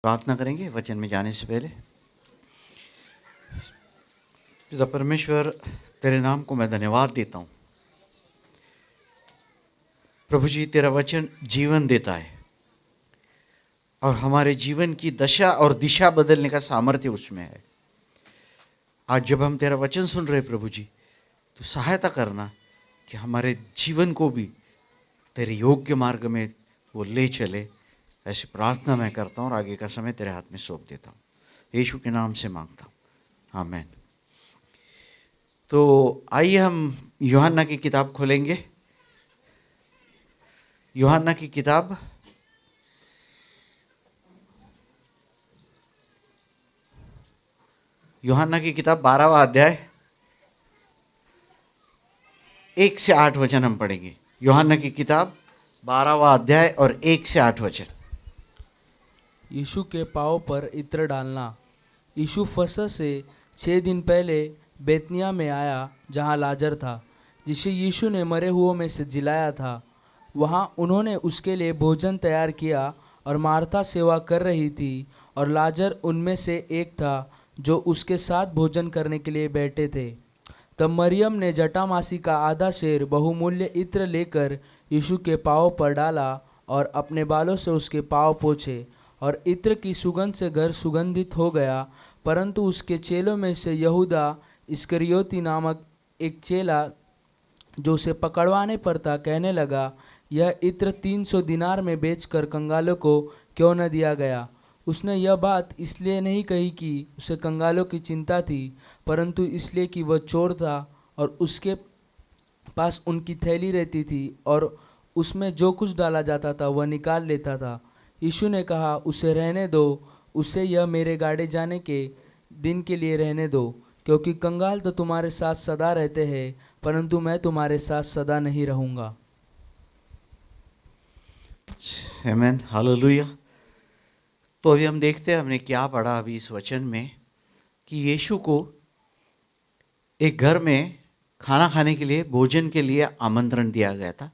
प्रार्थना करेंगे वचन में जाने से पहले। पिता परमेश्वर, तेरे नाम को मैं धन्यवाद देता हूँ। प्रभु जी, तेरा वचन जीवन देता है और हमारे जीवन की दशा और दिशा बदलने का सामर्थ्य उसमें है। आज जब हम तेरा वचन सुन रहे प्रभु जी, तो सहायता करना कि हमारे जीवन को भी तेरे योग्य मार्ग में वो ले चले। ऐसी प्रार्थना मैं करता हूँ और आगे का समय तेरे हाथ में सौंप देता हूँ। यीशु के नाम से मांगता हूँ, आमीन। तो आइए हम यूहन्ना की किताब खोलेंगे। यूहन्ना की किताब यूहन्ना की किताब 12वां अध्याय 1 से 8 वचन हम पढ़ेंगे। यूहन्ना की किताब 12वां अध्याय और 1 से 8 वचन। यीशु के पाँव पर इत्र डालना। यीशु फसह से 6 दिन पहले बेतनिया में आया, जहाँ लाजर था, जिसे यीशु ने मरे हुओं में से जिलाया था। वहाँ उन्होंने उसके लिए भोजन तैयार किया और मार्था सेवा कर रही थी और लाजर उनमें से एक था जो उसके साथ भोजन करने के लिए बैठे थे। तब मरियम ने जटामासी का आधा सेर बहुमूल्य इत्र लेकर यीशु के पाँव पर डाला और अपने बालों से उसके पाँव पोंछे, और इत्र की सुगंध से घर सुगंधित हो गया। परंतु उसके चेलों में से यहूदा इस्करियोती नामक एक चेला, जो उसे पकड़वाने पर था, कहने लगा, यह इत्र 300 दिनार में बेचकर कंगालों को क्यों न दिया गया। उसने यह बात इसलिए नहीं कही कि उसे कंगालों की चिंता थी, परंतु इसलिए कि वह चोर था और उसके पास उनकी थैली रहती थी और उसमें जो कुछ डाला जाता था वह निकाल लेता था। यीशु ने कहा, उसे रहने दो, उसे यह मेरे गाड़े जाने के दिन के लिए रहने दो, क्योंकि कंगाल तो तुम्हारे साथ सदा रहते हैं, परंतु मैं तुम्हारे साथ सदा नहीं रहूँगा। आमीन, हालेलुया। तो अभी हम देखते हैं हमने क्या पढ़ा अभी इस वचन में कि यीशु को एक घर में खाना खाने के लिए, भोजन के लिए आमंत्रण दिया गया था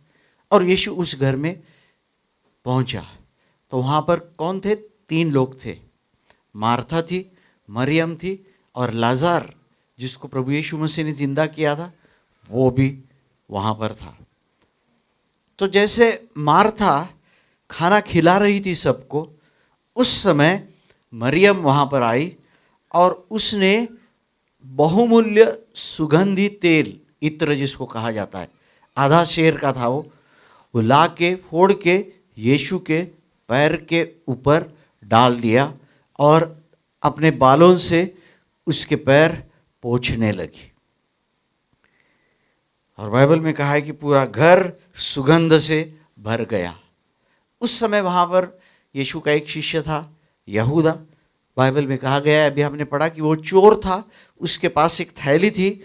और यीशु उस घर में पहुंचा। तो वहाँ पर कौन थे? 3 लोग थे। मार्था थी, मरियम थी और लाज़र, जिसको प्रभु यीशु मसीह ने जिंदा किया था, वो भी वहाँ पर था। तो जैसे मार्था खाना खिला रही थी सबको, उस समय मरियम वहाँ पर आई और उसने बहुमूल्य सुगंधी तेल, इत्र जिसको कहा जाता है, आधा शेर का था वो ला के फोड़ के यीशु के पैर के ऊपर डाल दिया और अपने बालों से उसके पैर पोंछने लगी। और बाइबल में कहा है कि पूरा घर सुगंध से भर गया। उस समय वहाँ पर यीशु का एक शिष्य था, यहूदा। बाइबल में कहा गया है, अभी हमने पढ़ा कि वो चोर था। उसके पास एक थैली थी,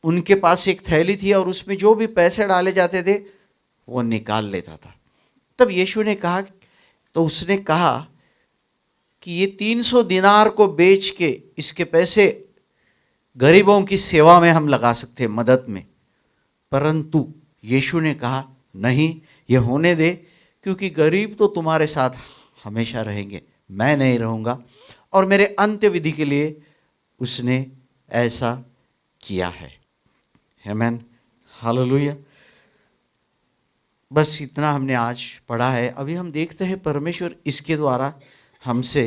उनके पास एक थैली थी और उसमें जो भी पैसे डाले जाते थे वो निकाल लेता था। तब यीशु ने कहा, तो उसने कहा कि ये 300 दिनार को बेच के इसके पैसे गरीबों की सेवा में हम लगा सकते हैं, मदद में। परंतु यीशु ने कहा, नहीं, ये होने दे, क्योंकि गरीब तो तुम्हारे साथ हमेशा रहेंगे, मैं नहीं रहूँगा। और मेरे अंत्य विधि के लिए उसने ऐसा किया है। आमीन, हालेलुया। बस इतना हमने आज पढ़ा है। अभी हम देखते हैं परमेश्वर इसके द्वारा हमसे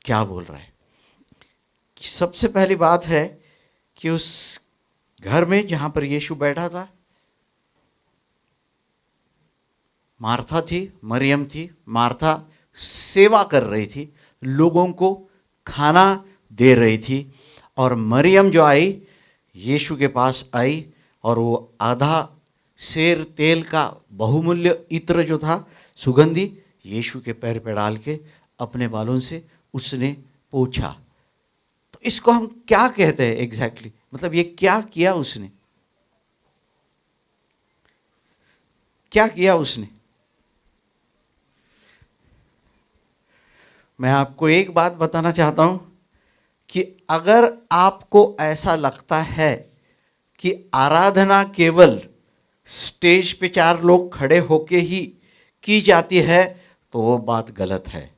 क्या बोल रहा है। कि सबसे पहली बात है कि उस घर में जहाँ पर यीशु बैठा था, मार्था थी, मरियम थी। मार्था सेवा कर रही थी, लोगों को खाना दे रही थी, और मरियम जो आई, यीशु के पास आई और वो आधा सेर तेल का बहुमूल्य इत्र जो था, सुगंधी, यीशु के पैर पे डाल के अपने बालों से उसने पोंछा। तो इसको हम क्या कहते हैं एग्जैक्टली? मतलब ये क्या किया उसने? क्या किया उसने? मैं आपको एक बात बताना चाहता हूं कि अगर आपको ऐसा लगता है कि आराधना केवल स्टेज पे 4 लोग खड़े होके ही की जाती है, तो वो बात गलत है।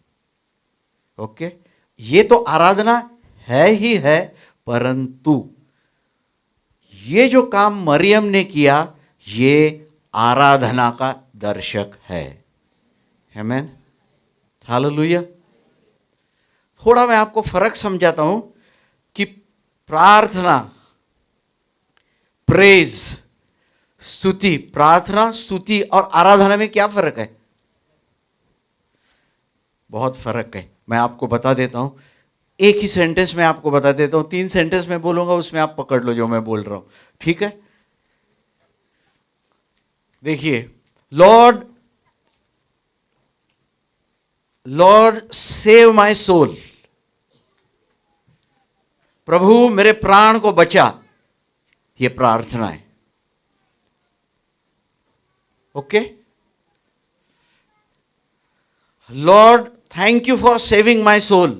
ओके, ये तो आराधना है ही है, परंतु ये जो काम मरियम ने किया ये आराधना का दर्शक है। आमीन, हालेलुया। थोड़ा मैं आपको फर्क समझाता हूं कि प्रार्थना, प्रेज, स्तुति, प्रार्थना, स्तुति और आराधना में क्या फर्क है? बहुत फर्क है। मैं आपको बता देता हूं, एक ही सेंटेंस में आपको बता देता हूं, 3 सेंटेंस में बोलूंगा, उसमें आप पकड़ लो जो मैं बोल रहा हूं, ठीक है? देखिए, लॉर्ड सेव माय सोल, प्रभु मेरे प्राण को बचा, ये प्रार्थना है। Okay, lord thank you for saving my soul,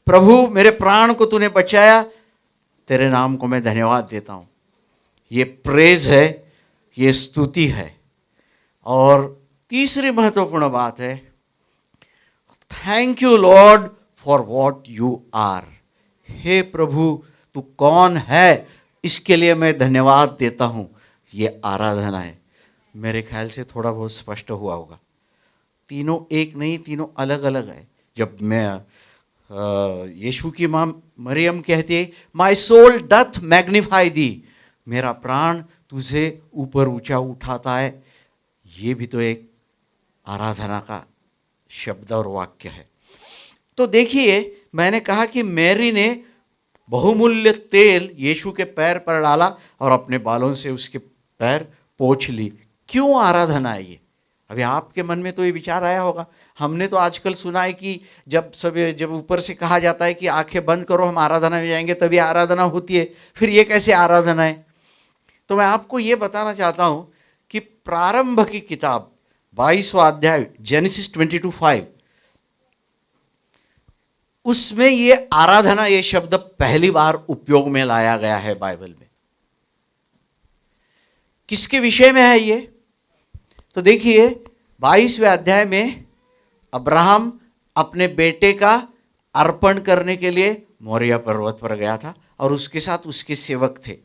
प्रभु मेरे प्राण को तूने बचाया, तेरे नाम को मैं धन्यवाद देता हूं। ये प्रेज है, ये स्तुति है। और तीसरी महत्वपूर्ण बात है, thank you lord for what you are, हे प्रभु तू कौन है इसके लिए मैं धन्यवाद देता हूं। ये आराधना है। मेरे ख्याल से थोड़ा बहुत स्पष्ट हुआ होगा। तीनों एक नहीं, तीनों अलग अलग है। जब मैं यीशु की मां मरियम कहती है, माई सोल डथ मैग्निफाई दी, मेरा प्राण तुझे ऊपर ऊंचा उठाता है, ये भी तो एक आराधना का शब्द और वाक्य है। तो देखिए, मैंने कहा कि मैरी ने बहुमूल्य तेल यीशु के पैर पर डाला और अपने बालों से उसके पैर पोंछ ली। क्यों आराधना है ये? अभी आपके मन में तो ये विचार आया होगा। हमने तो आजकल सुना है कि जब ऊपर से कहा जाता है कि आंखें बंद करो हम आराधना में जाएंगे, तभी आराधना होती है। फिर ये कैसे आराधना है? तो मैं आपको ये बताना चाहता हूं कि प्रारंभ की किताब 22वां अध्याय जेनेसिस 22:5, उसमें ये आराधना, ये शब्द पहली बार उपयोग में लाया गया है बाइबल में। किसके विषय में है ये? तो देखिए, 22वें अध्याय में अब्राहम अपने बेटे का अर्पण करने के लिए मोरिया पर्वत पर गया था और उसके साथ उसके सेवक थे।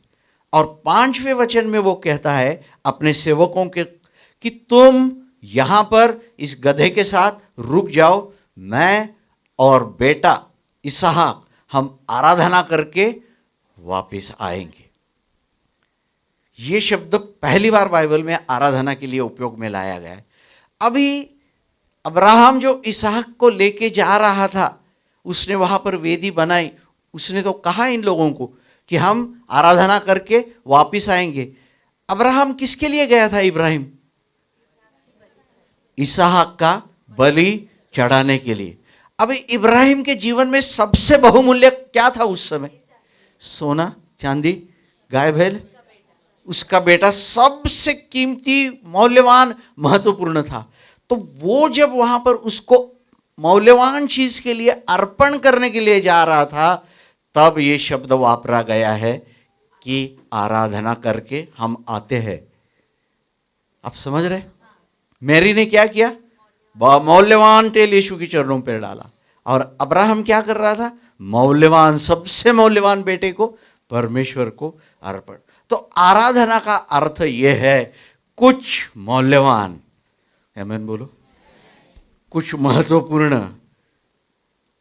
और 5वें वचन में वो कहता है अपने सेवकों के कि तुम यहां पर इस गधे के साथ रुक जाओ, मैं और बेटा इसहाक हम आराधना करके वापस आएंगे। ये शब्द पहली बार बाइबल में आराधना के लिए उपयोग में लाया गया है। अभी अब्राहम जो इसहाक को लेके जा रहा था, उसने वहां पर वेदी बनाई, उसने तो कहा इन लोगों को कि हम आराधना करके वापस आएंगे। अब्राहम किसके लिए गया था? इब्राहिम, इसहाक का बलि चढ़ाने के लिए। अभी इब्राहिम के जीवन में सबसे बहुमूल्य क्या था उस समय? सोना, चांदी, गाय बैल, उसका बेटा सबसे कीमती, मौल्यवान, महत्वपूर्ण था। तो वो जब वहां पर उसको मौल्यवान चीज के लिए अर्पण करने के लिए जा रहा था, तब ये शब्द वापरा गया है कि आराधना करके हम आते हैं। आप समझ रहे? मैरी ने क्या किया? मौल्यवान तेल यीशु के चरणों पर डाला। और अब्राहम क्या कर रहा था? मौल्यवान, सबसे मौल्यवान बेटे को परमेश्वर को अर्पण। तो आराधना का अर्थ यह है कुछ मौल्यवान, आमीन बोलो, कुछ महत्वपूर्ण,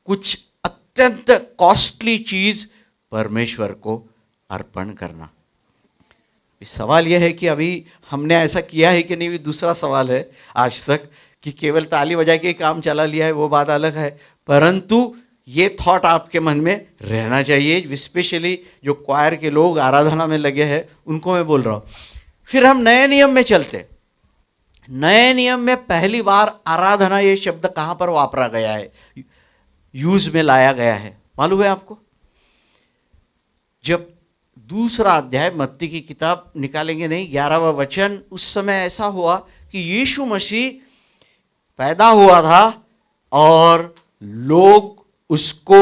कुछ अत्यंत कॉस्टली चीज परमेश्वर को अर्पण करना। सवाल यह है कि अभी हमने ऐसा किया है कि नहीं? भी दूसरा सवाल है आज तक कि केवल ताली बजा के काम चला लिया है, वो बात अलग है। परंतु ये थॉट आपके मन में रहना चाहिए, स्पेशली जो क्वायर के लोग आराधना में लगे हैं उनको मैं बोल रहा हूँ। फिर हम नए नियम में चलते। नए नियम में पहली बार आराधना ये शब्द कहाँ पर वापरा गया है, यूज में लाया गया है, मालूम है आपको? जब दूसरा अध्याय मत्ती की किताब निकालेंगे नहीं, 11वां वचन, उस समय ऐसा हुआ कि यीशु मसीह पैदा हुआ था और लोग उसको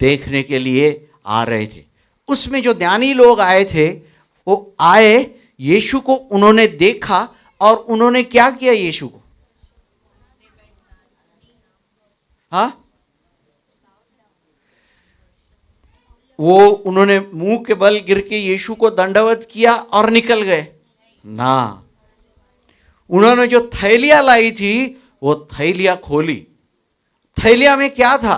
देखने के लिए आ रहे थे। उसमें जो ज्ञानी लोग आए थे वो आए, यीशु को उन्होंने देखा और उन्होंने क्या किया? यीशु को, हाँ, वो उन्होंने मुंह के बल गिर के यीशु को दंडवत किया और निकल गए ना। उन्होंने जो थैलियां लाई थी वो थैलियां खोली। थैलिया में क्या था?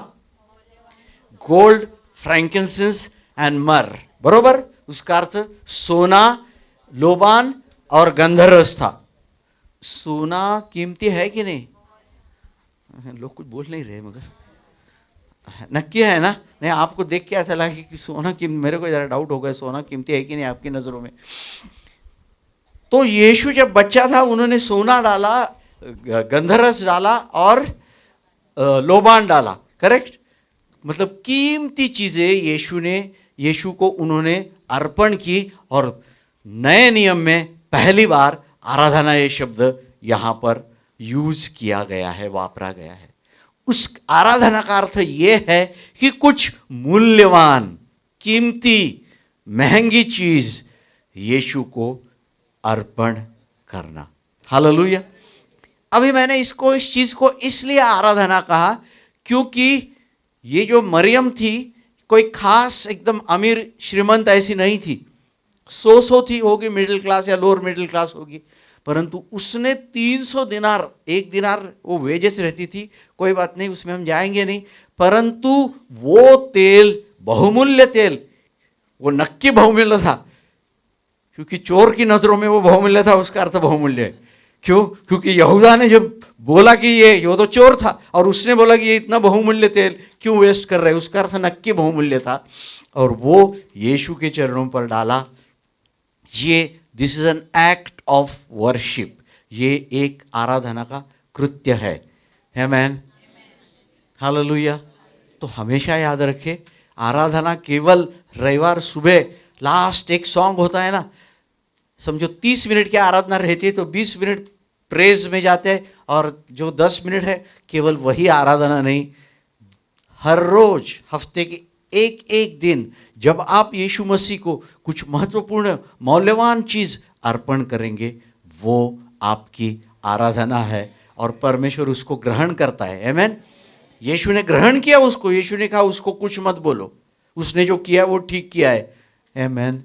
गोल्ड, फ्रैंकिंसेंस एंड मर। बरोबर, उसका अर्थ सोना, लोबान और गंधरस था। सोना कीमती है कि नहीं? लोग कुछ बोल नहीं रहे, मगर नक्की है ना? नहीं, आपको देख के ऐसा लगा कि सोना कीमती, मेरे को जरा डाउट हो गया, सोना कीमती है कि नहीं आपकी नजरों में? तो यीशु जब बच्चा था उन्होंने सोना डाला, गंधरस डाला और लोबान डाला। करेक्ट? मतलब कीमती चीजें यीशु को उन्होंने अर्पण की। और नए नियम में पहली बार आराधना ये शब्द यहां पर यूज किया गया है, वापरा गया है। उस आराधना का अर्थ यह है कि कुछ मूल्यवान, कीमती, महंगी चीज यीशु को अर्पण करना। हालेलुया। अभी मैंने इस चीज को इसलिए आराधना कहा क्योंकि ये जो मरियम थी कोई खास एकदम अमीर श्रीमंत ऐसी नहीं थी। सो थी, होगी मिडिल क्लास या लोअर मिडिल क्लास होगी, परंतु उसने 300 दिनार, एक दिनार वो वेजेस रहती थी, कोई बात नहीं, उसमें हम जाएंगे नहीं, परंतु वो तेल बहुमूल्य तेल, वो नक्की बहुमूल्य था, क्योंकि चोर की नजरों में वो बहुमूल्य था, उसका अर्थ बहुमूल्य है। क्यों? क्योंकि यहूदा ने जब बोला कि ये वो तो चोर था और उसने बोला कि ये इतना बहुमूल्य तेल क्यों वेस्ट कर रहे हैं, उसका अर्थ नक्की बहुमूल्य था, और वो यीशु के चरणों पर डाला। ये this is an act of worship, ये एक आराधना का कृत्य है। आमेन, हालेलुया। तो हमेशा याद रखें, आराधना केवल रविवार सुबह लास्ट एक सॉन्ग होता है ना, समझो 30 मिनट की आराधना रहती है तो 20 मिनट प्रेज में जाते हैं और जो 10 मिनट है केवल वही आराधना नहीं। हर रोज हफ्ते के एक एक दिन जब आप यीशु मसीह को कुछ महत्वपूर्ण मौल्यवान चीज अर्पण करेंगे, वो आपकी आराधना है और परमेश्वर उसको ग्रहण करता है। आमेन। यीशु ने ग्रहण किया उसको, यीशु ने कहा उसको कुछ मत बोलो, उसने जो किया वो ठीक किया है। आमेन,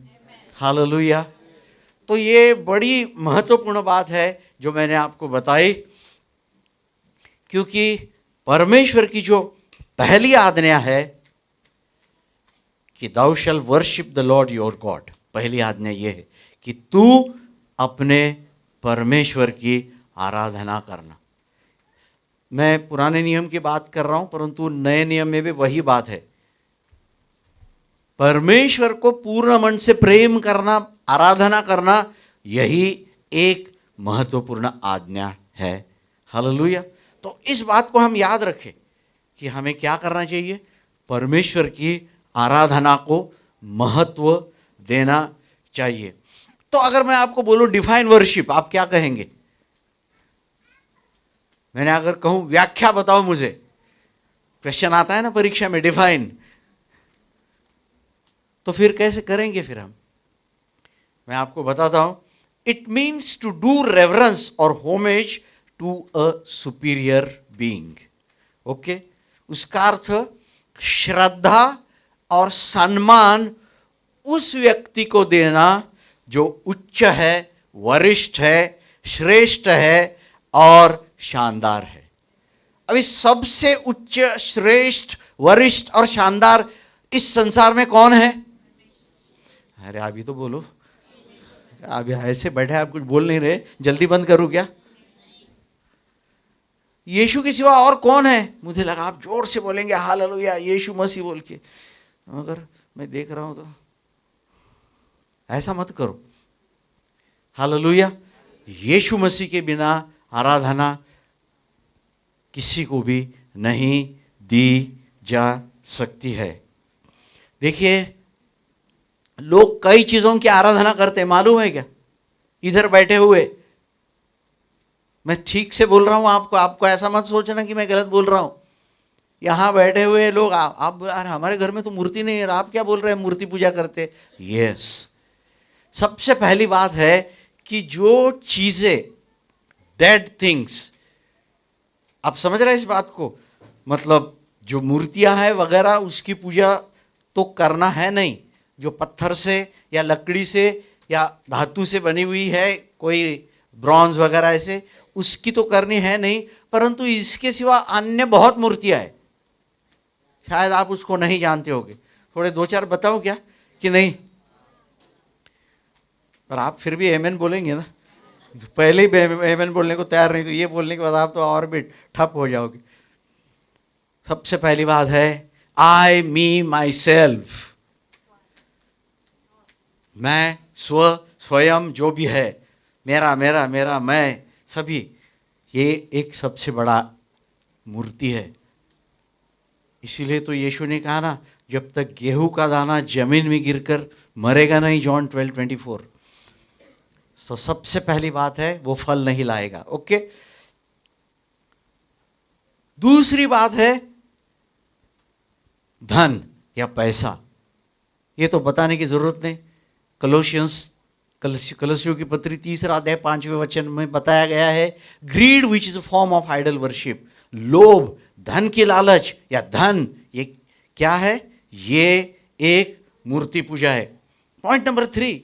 हालेलुया। तो ये बड़ी महत्वपूर्ण बात है जो मैंने आपको बताई, क्योंकि परमेश्वर की जो पहली आज्ञा है कि thou shall worship the Lord your God, पहली आज्ञा ये है कि तू अपने परमेश्वर की आराधना करना। मैं पुराने नियम की बात कर रहा हूं, परंतु नए नियम में भी वही बात है। परमेश्वर को पूर्ण मन से प्रेम करना, आराधना करना, यही एक महत्वपूर्ण आज्ञा है। हालेलुया। तो इस बात को हम याद रखें कि हमें क्या करना चाहिए, परमेश्वर की आराधना को महत्व देना चाहिए। तो अगर मैं आपको बोलूं डिफाइन वर्शिप, आप क्या कहेंगे? मैंने अगर कहूं व्याख्या बताओ मुझे, क्वेश्चन आता है ना परीक्षा में, डिफाइन, तो फिर कैसे करेंगे फिर हम? मैं आपको बताता हूं। It means to do reverence और homage to a superior being. Okay, उसका अर्थ श्रद्धा और सम्मान उस व्यक्ति को देना जो उच्च है, वरिष्ठ है, श्रेष्ठ है और शानदार है। अभी सबसे उच्च, श्रेष्ठ, वरिष्ठ और शानदार इस संसार में कौन है? अरे अभी तो बोलो, अभी ऐसे बैठे आप कुछ बोल नहीं रहे, जल्दी बंद करूं क्या? यीशु के सिवा और कौन है? मुझे लगा आप जोर से बोलेंगे हालेलुया यीशु मसीह बोल के, मगर मैं देख रहा हूं तो ऐसा मत करो। हालेलुया। यीशु मसीह के बिना आराधना किसी को भी नहीं दी जा सकती है। देखिए, लोग कई चीजों की आराधना करते हैं, मालूम है क्या? इधर बैठे हुए, मैं ठीक से बोल रहा हूं आपको ऐसा मत सोचना कि मैं गलत बोल रहा हूं। यहां बैठे हुए लोग, आप अरे हमारे घर में तो मूर्ति नहीं है, आप क्या बोल रहे हैं मूर्ति पूजा करते? यस, सबसे पहली बात है कि जो चीजें, डेड थिंग्स, आप समझ रहे हैं इस बात को? मतलब जो मूर्तियां हैं वगैरह, उसकी पूजा तो करना है नहीं, जो पत्थर से या लकड़ी से या धातु से बनी हुई है, कोई ब्रॉन्ज वगैरह ऐसे, उसकी तो करनी है नहीं, परंतु इसके सिवा अन्य बहुत मूर्तियां हैं, शायद आप उसको नहीं जानते होगे। थोड़े दो चार बताऊं क्या कि नहीं? पर आप फिर भी एमेन बोलेंगे ना, पहले ही एमेन बोलने को तैयार नहीं, तो ये बोलने के बाद आप तो और भी ठप हो जाओगे। सबसे पहली बात है आई मी माई सेल्फ, मैं स्वयं जो भी है, मेरा मेरा मेरा मैं सभी, ये एक सबसे बड़ा मूर्ति है। इसीलिए तो यीशु ने कहा ना, जब तक गेहूं का दाना जमीन में गिरकर मरेगा नहीं, जॉन 12:24। तो सबसे पहली बात है वो फल नहीं लाएगा। ओके, दूसरी बात है धन या पैसा, ये तो बताने की जरूरत नहीं। कलसियों की पत्री 3 अध्याय 5वें वचन में बताया गया है, greed which is a form of idol worship, लोभ, धन की लालच या धन, ये क्या है? ये एक मूर्ति पूजा है। पॉइंट नंबर 3,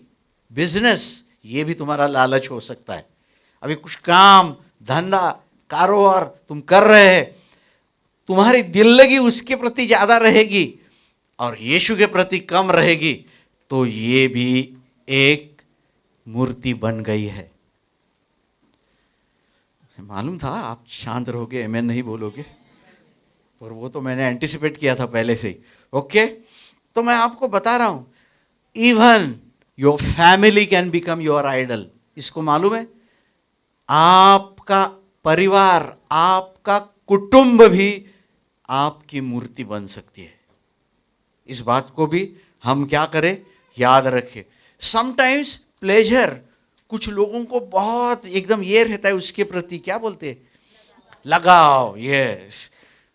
बिजनेस, ये भी तुम्हारा लालच हो सकता है। अभी कुछ काम धंधा कारोबार तुम कर रहे हैं, तुम्हारी दिल लगी उसके प्रति ज्यादा रहेगी और यीशु के प्रति कम रहेगी, तो ये भी एक मूर्ति बन गई है। मालूम था आप शांत रहोगे, एमेन नहीं बोलोगे, पर वो तो मैंने एंटिसिपेट किया था पहले से ही। ओके, तो मैं आपको बता रहा हूं, even your family can become your idol. इसको मालूम है? आपका परिवार, आपका कुटुंब भी आपकी मूर्ति बन सकती है। इस बात को भी हम क्या करें, याद रखें। समटाइम्स प्लेजर, कुछ लोगों को बहुत एकदम ये रहता है उसके प्रति, क्या बोलते हैं, लगाव। यस,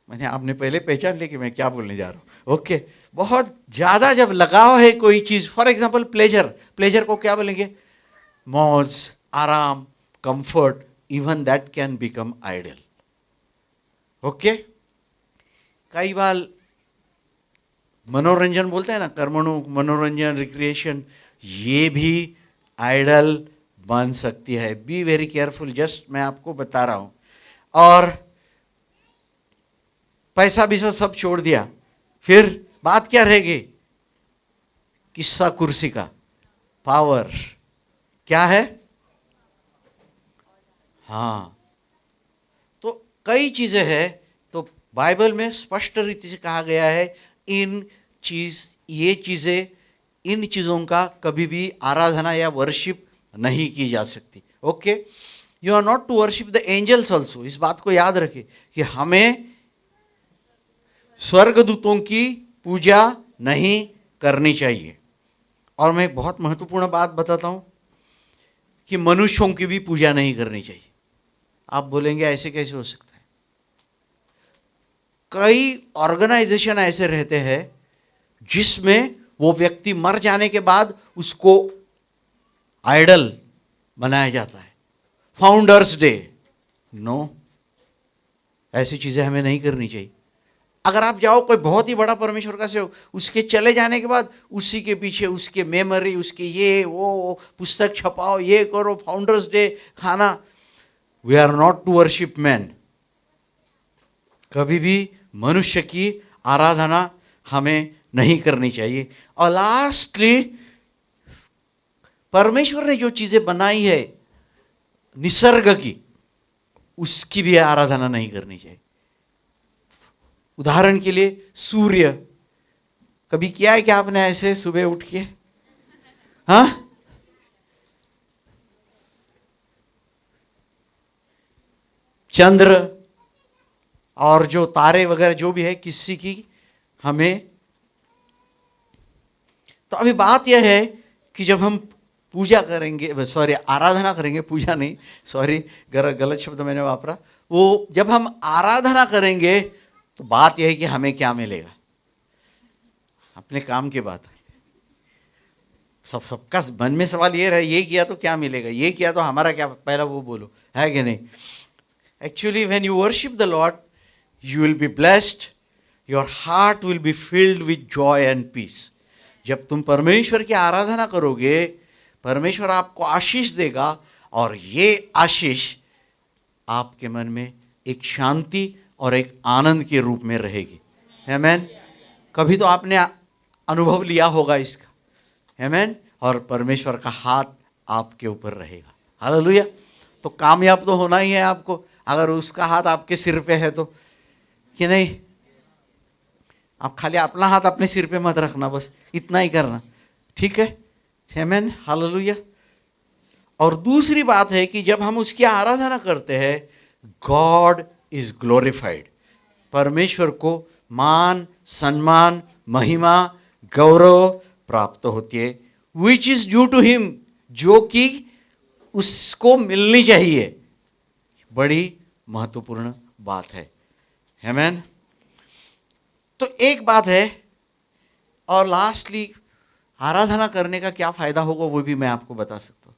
मैंने आपने पहले पहचान लिया कि मैं क्या बोलने जा रहा हूं। ओके, बहुत ज्यादा जब लगाव है कोई चीज, फॉर एग्जांपल प्लेजर को क्या बोलेंगे? मौज, आराम, comfort, even that can become idol. Okay, कई बार मनोरंजन बोलते हैं ना, कर्मणु मनोरंजन, रिक्रिएशन, ये भी आइडल बन सकती है। बी वेरी केयरफुल, जस्ट मैं आपको बता रहा हूं। और पैसा भी सब छोड़ दिया, फिर बात क्या रहेगी? किस्सा कुर्सी का पावर क्या है? हाँ, तो कई चीजें हैं। तो बाइबल में स्पष्ट रीति से कहा गया है, ये चीजें, इन चीजों का कभी भी आराधना या वर्शिप नहीं की जा सकती। Okay, you are not to worship the angels also. इस बात को याद रखें कि हमें स्वर्गदूतों की पूजा नहीं करनी चाहिए। और मैं एक बहुत महत्वपूर्ण बात बताता हूं कि मनुष्यों की भी पूजा नहीं करनी चाहिए। आप बोलेंगे ऐसे कैसे हो सकता है? कई ऑर्गेनाइजेशन ऐसे रहते हैं जिसमें वो व्यक्ति मर जाने के बाद उसको आइडल बनाया जाता है। फाउंडर्स डे, नो, ऐसी चीजें हमें नहीं करनी चाहिए। अगर आप जाओ कोई बहुत ही बड़ा परमेश्वर का सेवक, उसके चले जाने के बाद उसी के पीछे उसके मेमोरी, उसके ये वो पुस्तक छपाओ, ये करो, फाउंडर्स डे खाना। We are not to worship man. कभी भी मनुष्य की आराधना हमें नहीं करनी चाहिए। और लास्टली, परमेश्वर ने जो चीजें बनाई है निसर्ग की, उसकी भी आराधना नहीं करनी चाहिए। उदाहरण के लिए सूर्य, कभी किया है क्या आपने ऐसे सुबह उठ के? हाँ, चंद्र और जो तारे वगैरह जो भी है, किसी की हमें। तो अभी बात यह है कि जब हम पूजा करेंगे, सॉरी आराधना करेंगे, पूजा नहीं, सॉरी गलत शब्द मैंने वापरा, वो जब हम आराधना करेंगे तो बात यह है कि हमें क्या मिलेगा? अपने काम की बात है। सबका मन में सवाल ये रहे, ये किया तो क्या मिलेगा, ये किया तो हमारा क्या, पहला वो बोलो, है कि नहीं? Actually when you worship the lord, you will be blessed, your heart will be filled with joy and peace. जब तुम परमेश्वर की आराधना करोगे, परमेश्वर आपको आशीष देगा, और ये आशीष आपके मन में एक शांति और एक आनंद के रूप में रहेगी। आमेन। कभी तो आपने अनुभव लिया होगा इसका। आमेन। और परमेश्वर का हाथ आपके ऊपर रहेगा। हालेलुया। तो कामयाब तो होना ही है आपको, अगर उसका हाथ आपके सिर पे है तो, कि नहीं? आप खाली अपना हाथ अपने सिर पे मत रखना, बस इतना ही करना, ठीक है? आमेन। हालेलुया। और दूसरी बात है कि जब हम उसकी आराधना करते हैं, गॉड इज ग्लोरिफाइड। परमेश्वर को मान, सम्मान, महिमा, गौरव प्राप्त होती है, which is due to him, जो कि उसको मिलनी चाहिए। बड़ी महत्वपूर्ण बात है। आमेन। तो एक बात है, और लास्टली आराधना करने का क्या फायदा होगा वो भी मैं आपको बता सकता हूं।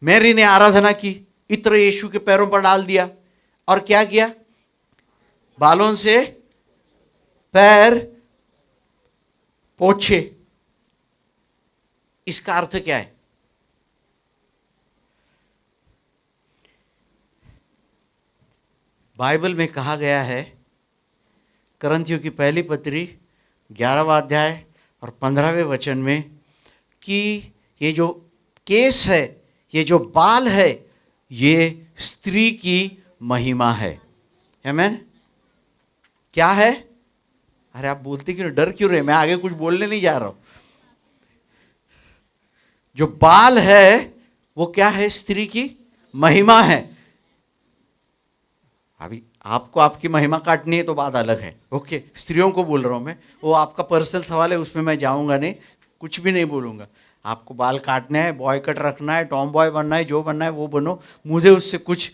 मैरी ने आराधना की, इत्र यीशु के पैरों पर डाल दिया, और क्या किया? बालों से पैर पोछे। इसका अर्थ क्या है? बाइबल में कहा गया है, करंथियों की पहली पत्री 11वां अध्याय और 15वें वचन में, कि ये जो केस है, ये जो बाल है, ये स्त्री की महिमा है। आमेन। क्या है? अरे आप बोलते क्यों, डर क्यों रहे? मैं आगे कुछ बोलने नहीं जा रहा हूं। जो बाल है वो क्या है? स्त्री की महिमा है। अभी आपको आपकी महिमा काटनी है तो बात अलग है, ओके? स्त्रियों को बोल रहा हूं मैं, वो आपका पर्सनल सवाल है, उसमें मैं जाऊंगा नहीं, कुछ भी नहीं बोलूंगा। आपको बाल काटने हैं, बॉय कट रखना है, टॉम बॉय बनना है, जो बनना है वो बनो, मुझे उससे कुछ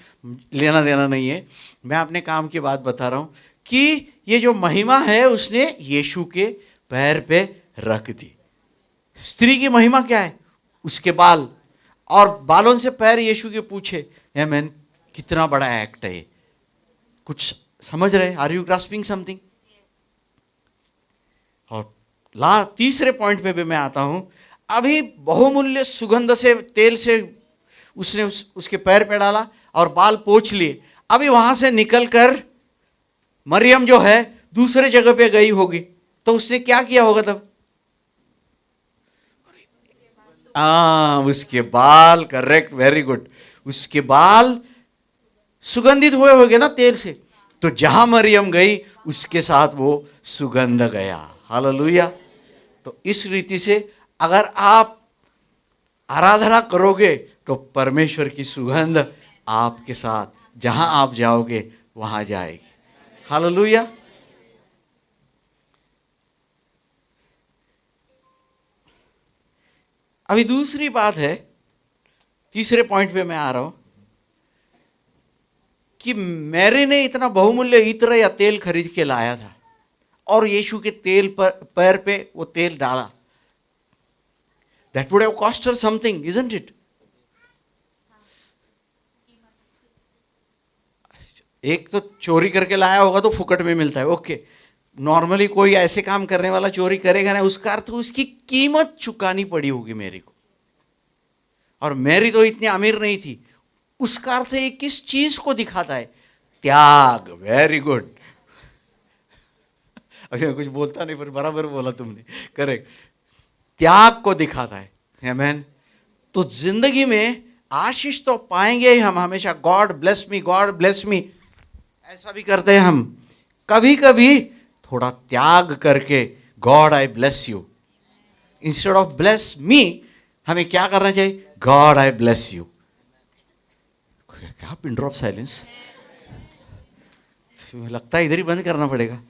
लेना देना नहीं है। मैं अपने काम की बात बता रहा हूँ कि ये जो महिमा है उसने यीशु के पैर पे रख दी। स्त्री की महिमा क्या है? उसके बाल, और बालों से पैर यीशु के पूछे। आमेन। कितना बड़ा एक्ट है ये, कुछ समझ रहे? Are you grasping something? और तीसरे पॉइंट पे भी मैं आता हूं। अभी बहुमूल्य सुगंध से, तेल से उसने उसके पैर पे डाला और बाल पोंछ लिए। अभी वहां से निकलकर मरियम जो है दूसरे जगह पे गई होगी, तो उसने क्या किया होगा तब? उसके बाल, करेक्ट, वेरी गुड, उसके बाल सुगंधित हुए होंगे ना तेल से, तो जहां मरियम गई उसके साथ वो सुगंध गया। हालेलुया। तो इस रीति से अगर आप आराधना करोगे तो परमेश्वर की सुगंध आपके साथ जहां आप जाओगे वहां जाएगी। हालेलुया। अभी दूसरी बात है, तीसरे पॉइंट पे मैं आ रहा हूं, कि मैरी ने इतना बहुमूल्य इत्र या तेल खरीद के लाया था और यीशु के तेल पर, पैर पे वो तेल डाला। That would have cost her something, isn't it? एक तो चोरी करके लाया होगा तो फुकट में मिलता है, ओके। नॉर्मली कोई ऐसे काम करने वाला चोरी करेगा ना, उसका अर्थ उसकी कीमत चुकानी पड़ी होगी मैरी को। और मैरी तो इतनी अमीर नहीं थी। उसका अर्थ ये किस चीज को दिखाता है? त्याग। Very good. अभी मैं कुछ बोलता नहीं पर बराबर बोला तुमने, करेक्ट। त्याग को दिखाता है। आमेन। तो जिंदगी में आशीष तो पाएंगे ही हम हमेशा। God bless me, God bless me, ऐसा भी करते हैं हम। कभी कभी थोड़ा त्याग करके God I bless you, instead of bless me, हमें क्या करना चाहिए? God I bless you. क्या पिन ड्रॉप साइलेंस? लगता है इधर ही बंद करना पड़ेगा।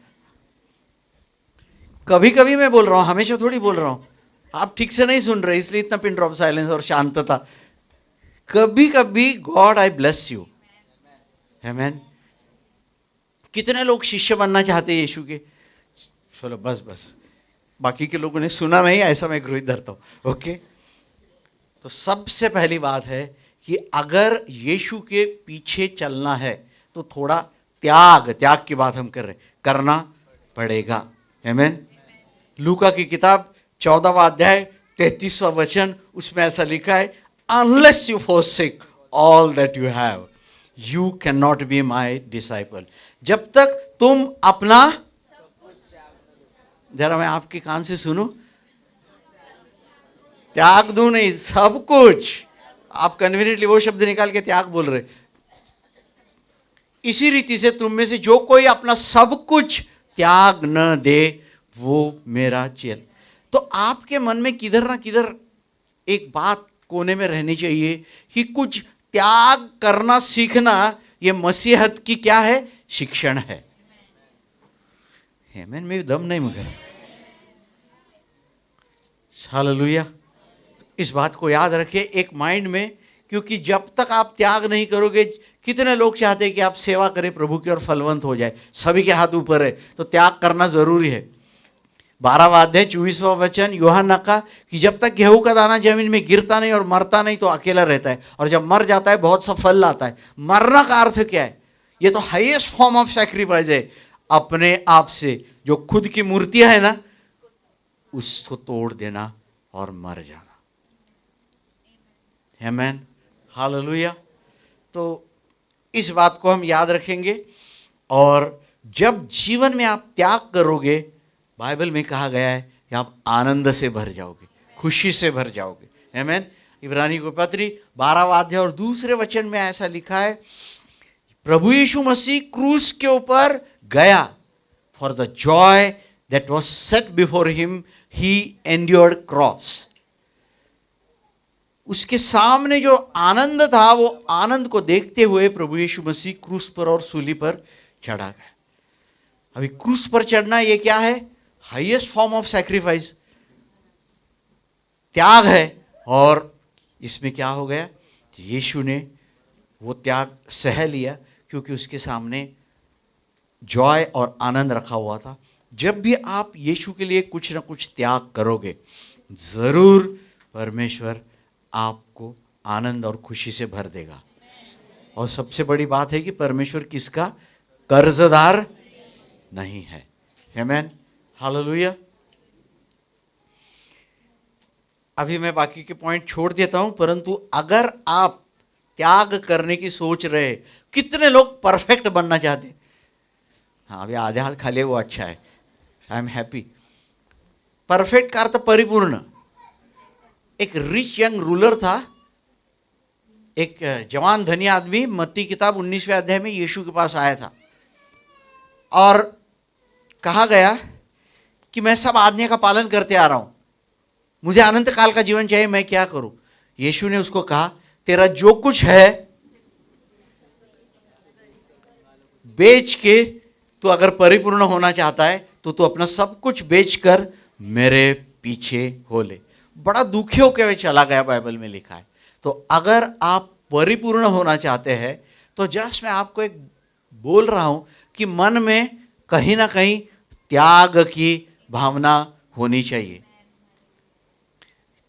कभी कभी मैं बोल रहा हूं, हमेशा थोड़ी बोल रहा हूं। आप ठीक से नहीं सुन रहे इसलिए इतना पिन ड्रॉप साइलेंस और शांतता। कभी कभी गॉड आई ब्लेस यू। आमेन। कितने लोग शिष्य बनना चाहते हैं यीशु के? चलो बस बस, बाकी के लोगों ने सुना नहीं, ऐसा मैं गृहित धरता हूं, ओके। तो सबसे पहली बात है कि अगर यीशु के पीछे चलना है तो थोड़ा त्याग की बात हम कर रहे, करना पड़ेगा। आमीन। लूका की किताब 14वां अध्याय 33वां वचन, उसमें ऐसा लिखा है, unless you forsake all that you have you can not be my disciple. जब तक तुम अपना, जरा मैं आपके कान से सुनूं, त्याग दूं नहीं, सब कुछ। आप कन्वीनियंटली वो शब्द निकाल के त्याग बोल रहे। इसी रीति से तुम में से जो कोई अपना सब कुछ त्याग न दे वो मेरा चेल। तो आपके मन में किधर ना किधर एक बात कोने में रहनी चाहिए कि कुछ त्याग करना सीखना ये मसीहत की क्या है, शिक्षण है। आमीन में दम नहीं मगर हालेलुया। इस बात को याद रखिए एक माइंड में, क्योंकि जब तक आप त्याग नहीं करोगे, कितने लोग चाहते हैं कि आप सेवा करें प्रभु की और फलवंत हो जाए, सभी के हाथ ऊपर है, तो त्याग करना जरूरी है। 12वां अध्याय 24वां वचन यूहन्ना का कि जब तक गेहूं का दाना जमीन में गिरता नहीं और मरता नहीं तो अकेला रहता है, और जब मर जाता है बहुत सा फल लाता है। मरना का अर्थ क्या है? ये तो हाईएस्ट फॉर्म ऑफ सैक्रिफाइस है। अपने आप से जो खुद की मूर्तियां है ना, उसको तोड़ देना और मर जाना। आमीन, हालेलुया। तो इस बात को हम याद रखेंगे, और जब जीवन में आप त्याग करोगे, बाइबल में कहा गया है कि आप आनंद से भर जाओगे, खुशी से भर जाओगे। आमीन। इब्रानी को पत्री 12वां अध्याय और दूसरे वचन में ऐसा लिखा है, प्रभु यीशु मसीह क्रूस के ऊपर गया, for the Joy that was set before him he endured cross. उसके सामने जो आनंद था, वो आनंद को देखते हुए प्रभु यीशु मसीह क्रूस पर और सूली पर चढ़ा गया। अभी क्रूस पर चढ़ना ये क्या है? हाईएस्ट फॉर्म ऑफ सैक्रिफाइस, त्याग है। और इसमें क्या हो गया? यीशु ने वो त्याग सह लिया, क्योंकि उसके सामने जॉय और आनंद रखा हुआ था। जब भी आप यीशु के लिए कुछ ना कुछ त्याग करोगे, जरूर परमेश्वर आपको आनंद और खुशी से भर देगा। और सबसे बड़ी बात है कि परमेश्वर किसका कर्जदार नहीं है। आमीन, हालेलुया। अभी मैं बाकी के पॉइंट छोड़ देता हूं, परंतु अगर आप त्याग करने की सोच रहे, कितने लोग परफेक्ट बनना चाहते? हाँ, अभी आधे हाथ खाली, वो अच्छा है, आई एम हैप्पी। परफेक्ट का अर्थ परिपूर्ण। एक रिच यंग रूलर था, एक जवान धनी आदमी, मत्ती किताब 19वें अध्याय में यीशु के पास आया था, और कहा गया कि मैं सब आज्ञा का पालन करते आ रहा हूं, मुझे अनंत काल का जीवन चाहिए, मैं क्या करूं? यीशु ने उसको कहा, तेरा जो कुछ है बेच के, तू अगर परिपूर्ण होना चाहता है तो तू अपना सब कुछ बेचकर मेरे पीछे हो ले। बड़ा दुखी होकर वे चला गया, बाइबल में लिखा है। तो अगर आप परिपूर्ण होना चाहते हैं, तो जस्ट मैं आपको एक बोल रहा हूं कि मन में कहीं ना कहीं त्याग की भावना होनी चाहिए।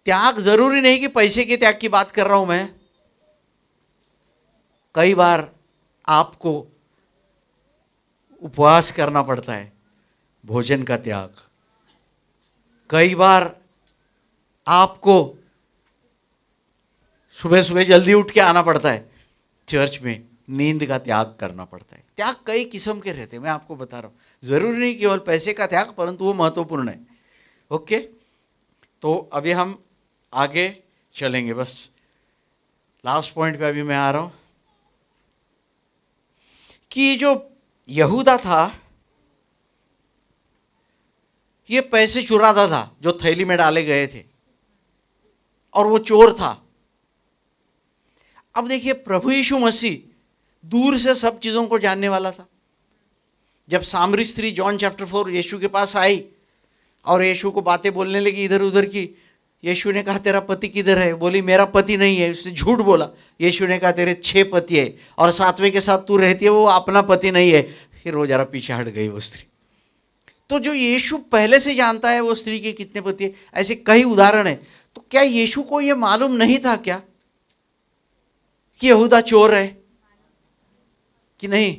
त्याग जरूरी नहीं कि पैसे के त्याग की बात कर रहा हूं मैं। कई बार आपको उपवास करना पड़ता है, भोजन का त्याग। कई बार आपको सुबह सुबह जल्दी उठ के आना पड़ता है चर्च में, नींद का त्याग करना पड़ता है। त्याग कई किस्म के रहते हैं, मैं आपको बता रहा हूं। जरूरी नहीं केवल पैसे का त्याग, परंतु वो महत्वपूर्ण है। ओके, तो अभी हम आगे चलेंगे। बस लास्ट पॉइंट पे अभी मैं आ रहा हूं कि जो यहूदा था, ये पैसे चुराता था जो थैली में डाले गए थे, और वो चोर था। अब देखिए, प्रभु यीशु मसीह दूर से सब चीजों को जानने वाला था। जब सामरी स्त्री जॉन चैप्टर 4 यीशु के पास आई और यीशु को बातें बोलने लगी इधर उधर की, यीशु ने कहा, तेरा पति किधर है? बोली, मेरा पति नहीं है। उसने झूठ बोला। यीशु ने कहा, तेरे 6 पति है और 7वें के साथ तू रहती है, वो अपना पति नहीं है। फिर वो जरा पीछे हट गई वो स्त्री। तो जो यीशु पहले से जानता है वो स्त्री के कितने पति है, ऐसे कई उदाहरण है। तो क्या यीशु को यह मालूम नहीं था क्या कि यहूदा चोर है कि नहीं?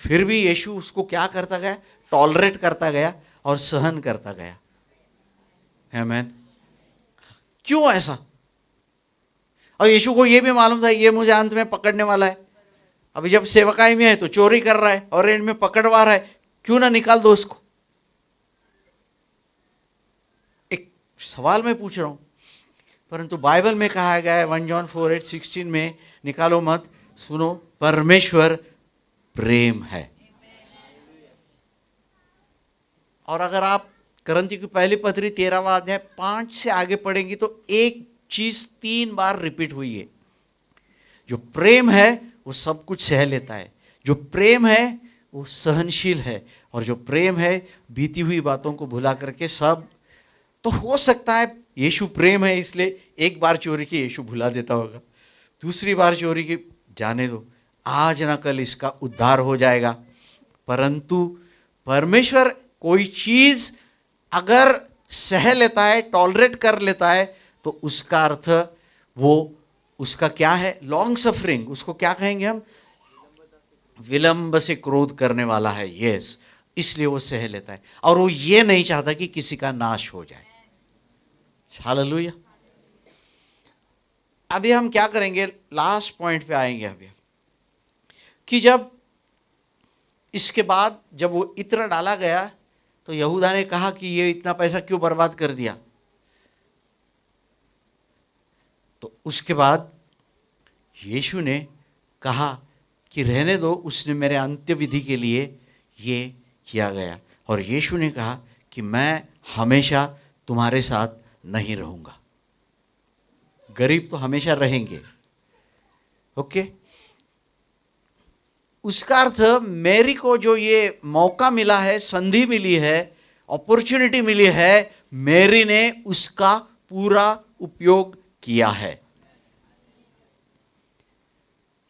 फिर भी यीशु उसको क्या करता गया, टॉलरेट करता गया और सहन करता गया। आमीन। क्यों ऐसा? और यीशु को यह भी मालूम था ये मुझे अंत में पकड़ने वाला है। अभी जब सेवकाई में है तो चोरी कर रहा है और एंड में पकड़वा रहा है, क्यों ना निकाल दो उसको। एक सवाल मैं पूछ रहा हूं, परंतु बाइबल में कहा गया है 1 जॉन 4:8-16 में, निकालो मत, सुनो, परमेश्वर प्रेम है। और अगर आप करंती की पहली पत्री 13वां अध्याय 5 से आगे पढ़ेंगी तो एक चीज 3 बार रिपीट हुई है। जो प्रेम है वो सब कुछ सह लेता है, जो प्रेम है वो सहनशील है, और जो प्रेम है बीती हुई बातों को भुला करके सब। तो हो सकता है यीशु प्रेम है इसलिए एक बार चोरी की यीशु भुला देता होगा, दूसरी बार चोरी की जाने दो, आज ना कल इसका उद्धार हो जाएगा। परंतु परमेश्वर कोई चीज अगर सह लेता है, टॉलरेट कर लेता है, तो उसका अर्थ वो उसका क्या है, लॉन्ग सफरिंग। उसको क्या कहेंगे हम, विलंब से क्रोध करने वाला है। यस, इसलिए वो सह लेता है और वो ये नहीं चाहता कि किसी का नाश हो जाए। हालेलुया। अभी हम क्या करेंगे, लास्ट पॉइंट पे आएंगे अभी, कि जब इसके बाद जब वो इत्र डाला गया तो यहूदा ने कहा कि ये इतना पैसा क्यों बर्बाद कर दिया। तो उसके बाद यीशु ने कहा कि रहने दो, उसने मेरे अंत्य विधि के लिए ये किया गया। और यीशु ने कहा कि मैं हमेशा तुम्हारे साथ नहीं रहूंगा। गरीब तो हमेशा रहेंगे, ओके। उसका अर्थ मेरी को जो ये मौका मिला है, संधि मिली है, अपॉर्चुनिटी मिली है, मेरी ने उसका पूरा उपयोग किया है।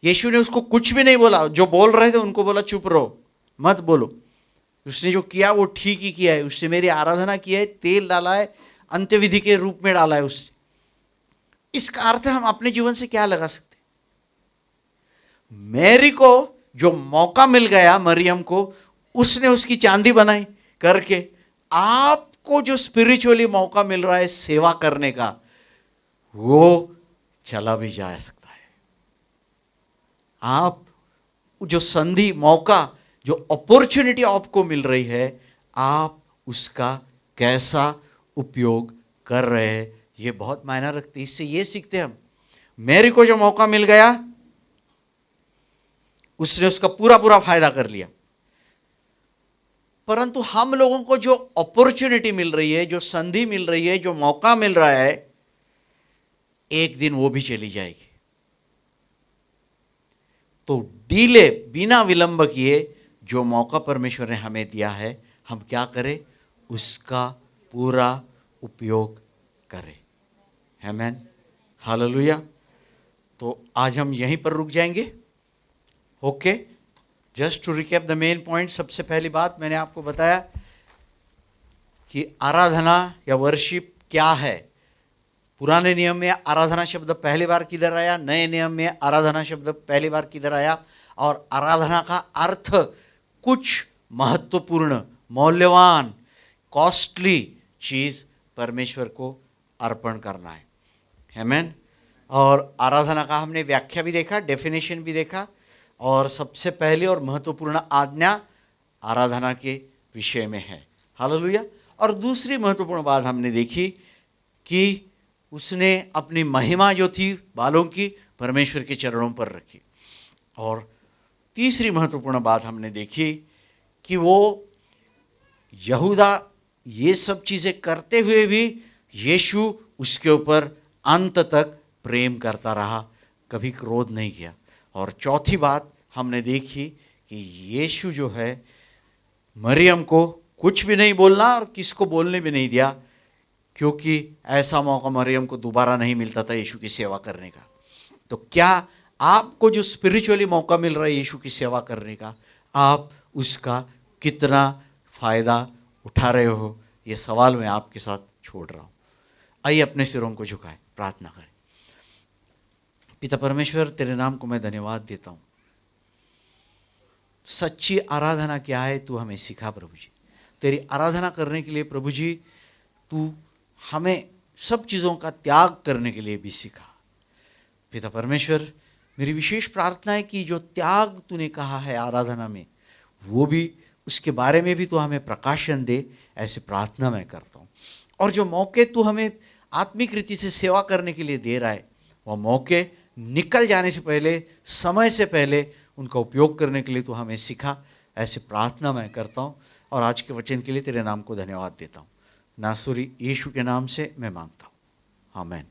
यीशु ने उसको कुछ भी नहीं बोला, जो बोल रहे थे उनको बोला चुप रहो, मत बोलो। उसने जो किया वो ठीक ही किया है। उसने मेरी आराधना की है, तेल डाला है, अंत्यविधि के रूप में डाला है उसने। इसका अर्थ हम अपने जीवन से क्या लगा सकते? मैरी को जो मौका मिल गया, मरियम को, उसने उसकी चांदी बनाई करके। आपको जो स्पिरिचुअली मौका मिल रहा है सेवा करने का, वो चला भी जा सकता है। आप जो संधि, मौका, जो अपॉर्चुनिटी आपको मिल रही है, आप उसका कैसा उपयोग कर रहे हैं, ये बहुत मायना रखती है। इससे ये सीखते हम, मेरी को जो मौका मिल गया उसने उसका पूरा पूरा फायदा कर लिया। परंतु हम लोगों को जो अपॉर्चुनिटी मिल रही है, जो संधि मिल रही है, जो मौका मिल रहा है, एक दिन वो भी चली जाएगी। तो डीले, बिना विलंब किए जो मौका परमेश्वर ने हमें दिया है, हम क्या करें, उसका पूरा उपयोग करें। आमीन, हालेलुया। तो आज हम यहीं पर रुक जाएंगे। Okay, just to recap the main point. सबसे पहली बात मैंने आपको बताया कि आराधना या वर्शिप क्या है। पुराने नियम में आराधना शब्द पहली बार किधर आया, नए नियम में आराधना शब्द पहली बार किधर आया, और आराधना का अर्थ कुछ महत्वपूर्ण, मौल्यवान, कॉस्टली चीज परमेश्वर को अर्पण करना है। आमीन। और आराधना का हमने व्याख्या भी देखा, डेफिनेशन भी देखा, और सबसे पहली और महत्वपूर्ण आज्ञा आराधना के विषय में है। हालेलुया। और दूसरी महत्वपूर्ण बात हमने देखी कि उसने अपनी महिमा जो थी बालों की, परमेश्वर के चरणों पर रखी। और तीसरी महत्वपूर्ण बात हमने देखी कि वो यहूदा ये सब चीज़ें करते हुए भी यीशु उसके ऊपर अंत तक प्रेम करता रहा, कभी क्रोध नहीं किया। और चौथी बात हमने देखी कि यीशु जो है मरियम को कुछ भी नहीं बोलना और किसको बोलने भी नहीं दिया, क्योंकि ऐसा मौका मरियम को दोबारा नहीं मिलता था यीशु की सेवा करने का। तो क्या आपको जो स्पिरिचुअली मौका मिल रहा है यीशु की सेवा करने का, आप उसका कितना फ़ायदा उठा रहे हो, ये सवाल मैं आपके साथ छोड़ रहा हूँ। आइए अपने सिरों को झुकाएं, प्रार्थना करें। पिता परमेश्वर, तेरे नाम को मैं धन्यवाद देता हूँ। सच्ची आराधना क्या है तू हमें सिखा प्रभु जी। तेरी आराधना करने के लिए प्रभु जी तू हमें सब चीज़ों का त्याग करने के लिए भी सिखा। पिता परमेश्वर, मेरी विशेष प्रार्थना है कि जो त्याग तूने कहा है आराधना में, वो भी उसके बारे में भी तू हमें प्रकाशन दे, ऐसे प्रार्थना मैं करता हूँ। और जो मौके तू हमें आत्मिक रीति से सेवा करने के लिए दे रहा है, वह मौके निकल जाने से पहले, समय से पहले उनका उपयोग करने के लिए तू हमें सिखा, ऐसे प्रार्थना मैं करता हूँ। और आज के वचन के लिए तेरे नाम को धन्यवाद देता हूँ। नासुरी यीशु के नाम से मैं मांगता हूँ, आमीन।